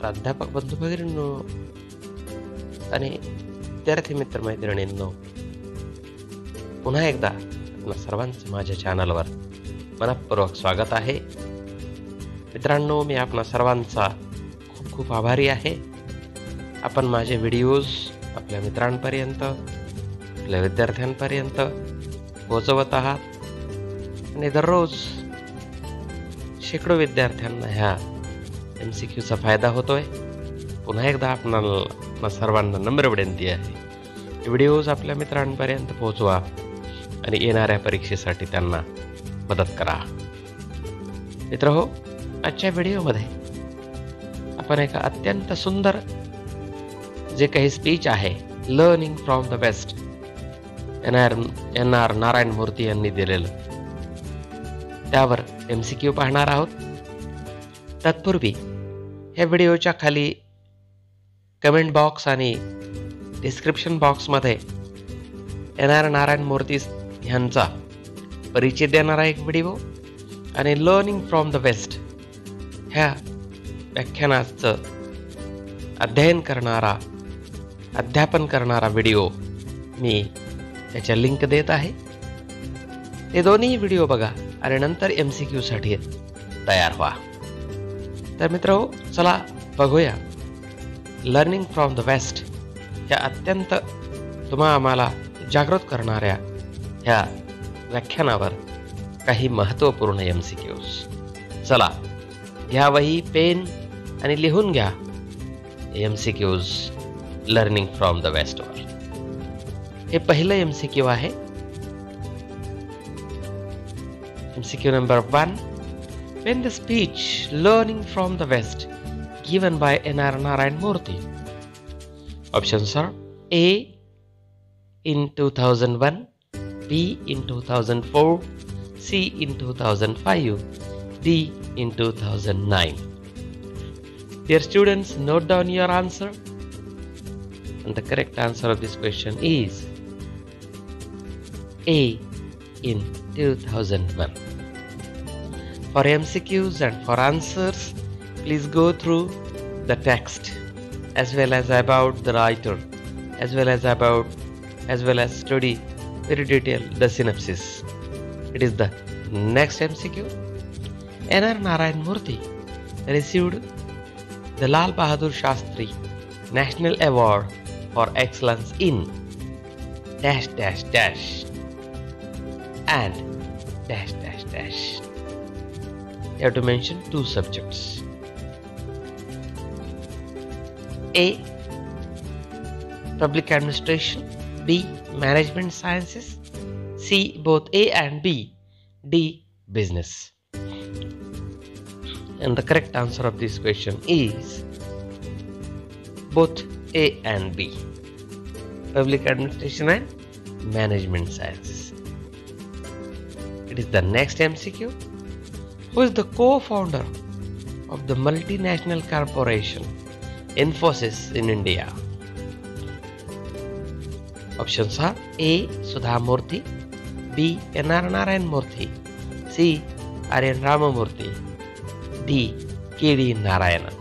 प्राध्यापक बंधू भगिनींनो आणि विद्यार्थी मित्र मैत्रिणींनो, पुन्हा एकदा आपणा सर्वांचं माझ्या चॅनलवर मनःपूर्वक स्वागत आहे. मित्रांनो, मी आपणा सर्वांचा खूप खूप आभारी आहे. आपण माझे व्हिडिओज आपल्या मित्रांपर्यंत, आपल्या विद्यार्थ्यांपर्यंत पोहोचवत आहात आणि दररोज शेकडो विद्यार्थ्यांना ह्या MCQचा फायदा होतोय. पुन्हा एकदा आपणाला सर्वांना नम्र विनंती आहे, व्हिडिओज आपल्या मित्रांपर्यंत पोहोचवा आणि येणाऱ्या परीक्षेसाठी त्यांना मदत करा. मित्रहो, आजच्या व्हिडिओमध्ये आपण एका अत्यंत सुंदर जे काही स्पीच आहे, learning from the best, NR Narayan मूर्ती यांनी दिलेलं, त्यावर MCQ पाहणार आहोत. तत्पूर्वी ह्या व्हिडिओच्या खाली कमेंट बॉक्स आणि डिस्क्रिप्शन बॉक्समध्ये NR नारायण मूर्ती ह्यांचा परिचय देणारा एक व्हिडिओ आणि लर्निंग फ्रॉम द बेस्ट ह्या व्याख्यानाचं अध्यापन करणारा व्हिडिओ मी त्याच्या लिंक देत आहे. ते दोन्ही व्हिडिओ बघा आणि नंतर MCQ साठी तयार व्हा. तर मित्रहो, चला बघूया लर्निंग फ्रॉम द बेस्ट ह्या अत्यंत आम्हाला जागृत करणाऱ्या ह्या व्याख्यानावर काही महत्त्वपूर्ण MCQs. चला, घ्या वही पेन आणि लिहून घ्या MCQs learning from the best वर. हे पहिलं MCQ आहे. MCQ number 1. When the speech Learning from the West given by NR Narayan Murthy. Options are A in 2001, B in 2004, C in 2005, D in 2009. Dear students, note down your answer. And the correct answer of this question is A in 2001. For MCQs and for answers, please go through the text as well as about the writer, as well as study very detailed the synopsis. It is the next MCQ. NR Narayan Murthy received the Lal Bahadur Shastri National Award for Excellence in dash dash dash and dash dash dash. You have to mention two subjects. A. Public Administration, B. Management Sciences, C. Both A and B, D. Business. And the correct answer of this question is both A and B, Public Administration and Management Sciences. It is the next MCQ. Who is the co-founder of the multinational corporation Infosys in India? Options are A. Sudha Murthy, B. NR Narayan Murthy, C. Aryan Ramamurthy, D. KD Narayana.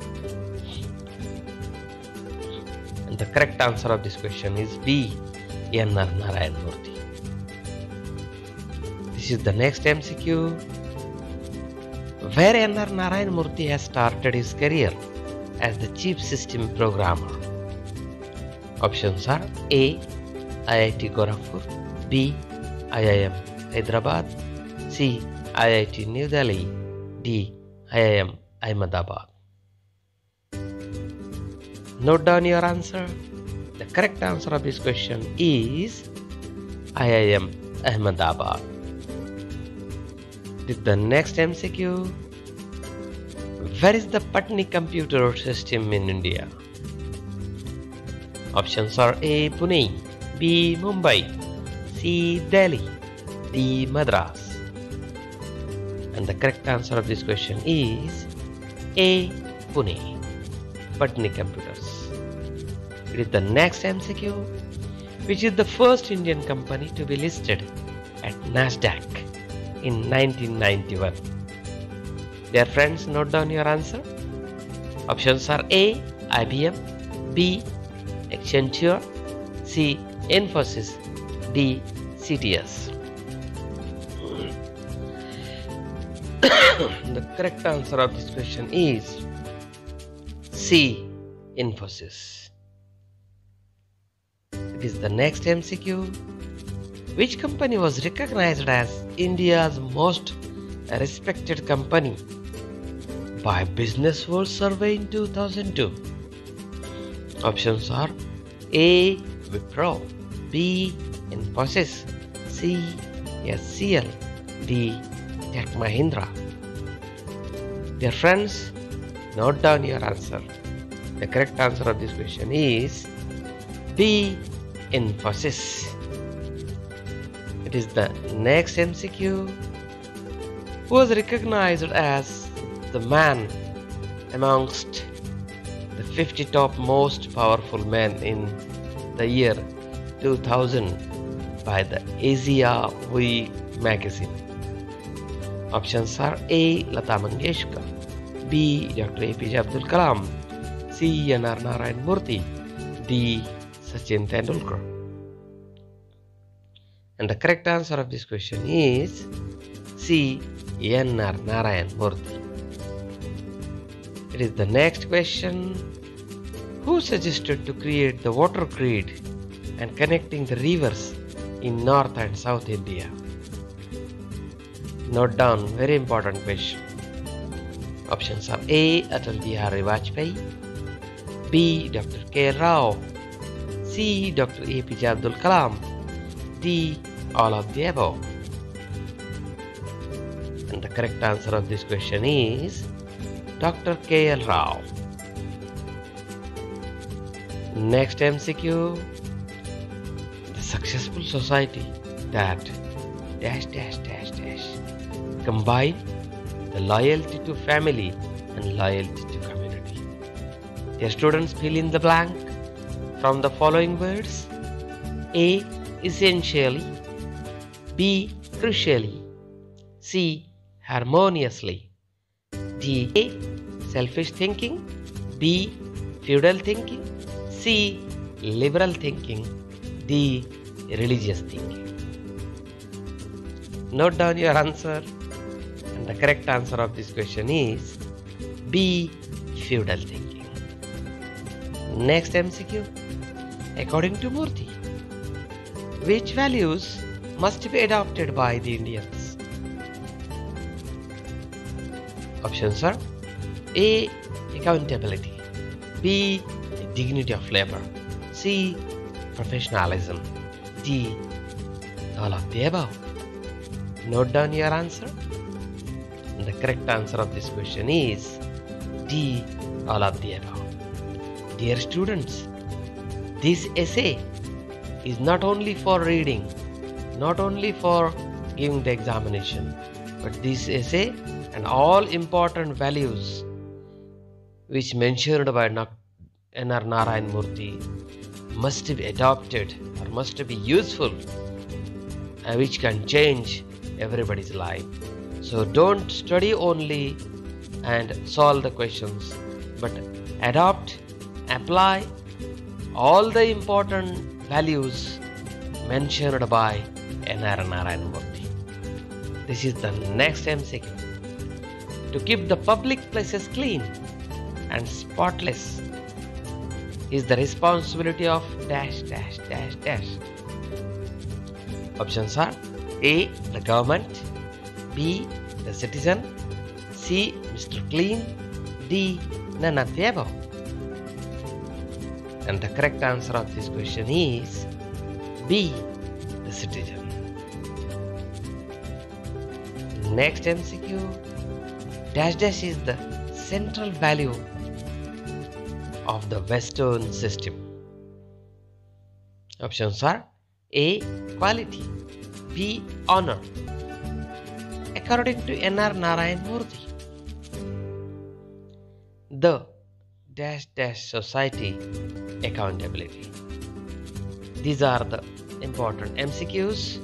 And the correct answer of this question is B. NR Narayan Murthy. This is the next MCQ. Where NR Narayan Murthy has started his career as the chief system programmer? Options are A. IIT Gorakhpur, B. IIM Hyderabad, C. IIT New Delhi, D. IIM Ahmedabad. Note down your answer. The correct answer of this question is IIM Ahmedabad. The next MCQ. Where is the Patni computer system in India? Options are A. Pune, B. Mumbai, C. Delhi, D. Madras. And the correct answer of this question is A. Pune, Patni computers. It is the next MCQ. Which is the first Indian company to be listed at Nasdaq in 1991? Dear friends, note down your answer. Options are A. IBM, B. Accenture, C. Infosys, D. CTS. The correct answer of this question is C. Infosys. It is the next MCQ. Which company was recognized as India's most respected company by Business World Survey in 2002? Options are A. Wipro, B. Infosys, C. SCL, D. Tech Mahindra. Dear friends, note down your answer. The correct answer of this question is B. Infosys. It is the next MCQ. Who was recognized as the man amongst the 50 top most powerful men in the year 2000 by the Asia Week magazine? Options are A. Lata Mangeshkar, B. Dr. APJ Abdul Kalam, C. N.R. Narayan Murthy, D. Sachin Tendulkar. And the correct answer of this question is C. N.R. Narayan Murthy. It is the next question. Who suggested to create the water grid and connecting the rivers in North and South India? Note down, very important question. Options are A. Atal Bihari Vajpayee, B. Dr. K. Rao, C. Dr. APJ Abdul Kalam, D. All of the above. And the correct answer of this question is Dr. K. L. Rao. Next MCQ. The successful society that combine the loyalty to family and loyalty to community. Dear students, fill in the blank from the following words. A. Essentially, B. Crucially, C. Harmoniously, D. A. Selfish thinking, B. Feudal thinking, C. Liberal thinking, D. Religious thinking. Note down your answer. And the correct answer of this question is B. Feudal thinking. Next MCQ. According to Murthy, which values must be adopted by the Indians? Options are A. Accountability, B. Dignity of labor, C. Professionalism, D. All of the above. Note down your answer. And the correct answer of this question is D. All of the above. Dear students, this essay is not only for reading, not only for giving the examination, but this essay and all important values which mentioned by N.R. Narayan Murthy must be adopted or must be useful, which can change everybody's life. So don't study only and solve the questions, but adopt, apply all the important values mentioned by N.R. Narayan Murthy. This is the next MCQ. To keep the public places clean and spotless is the responsibility of Options are A. The government, B. The citizen, C. Mr. Clean, D. None of the above. And the correct answer of this question is B. The citizen. Next MCQ. Is the central value of the Western system. Options are A. Quality, B. Honor. According to N.R. Narayan Murthy, the society accountability. These are the important MCQs.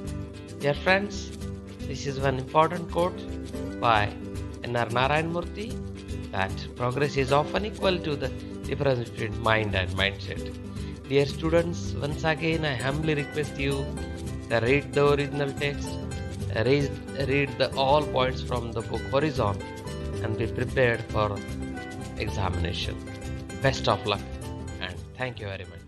Dear friends, this is one important quote by N.R. Narayan Murthy. that progress is often equal to the difference between mind and mindset. Dear students, once again I humbly request you to read the original text, read the all points from the book Horizon, and be prepared for examination. Best of luck and thank you very much.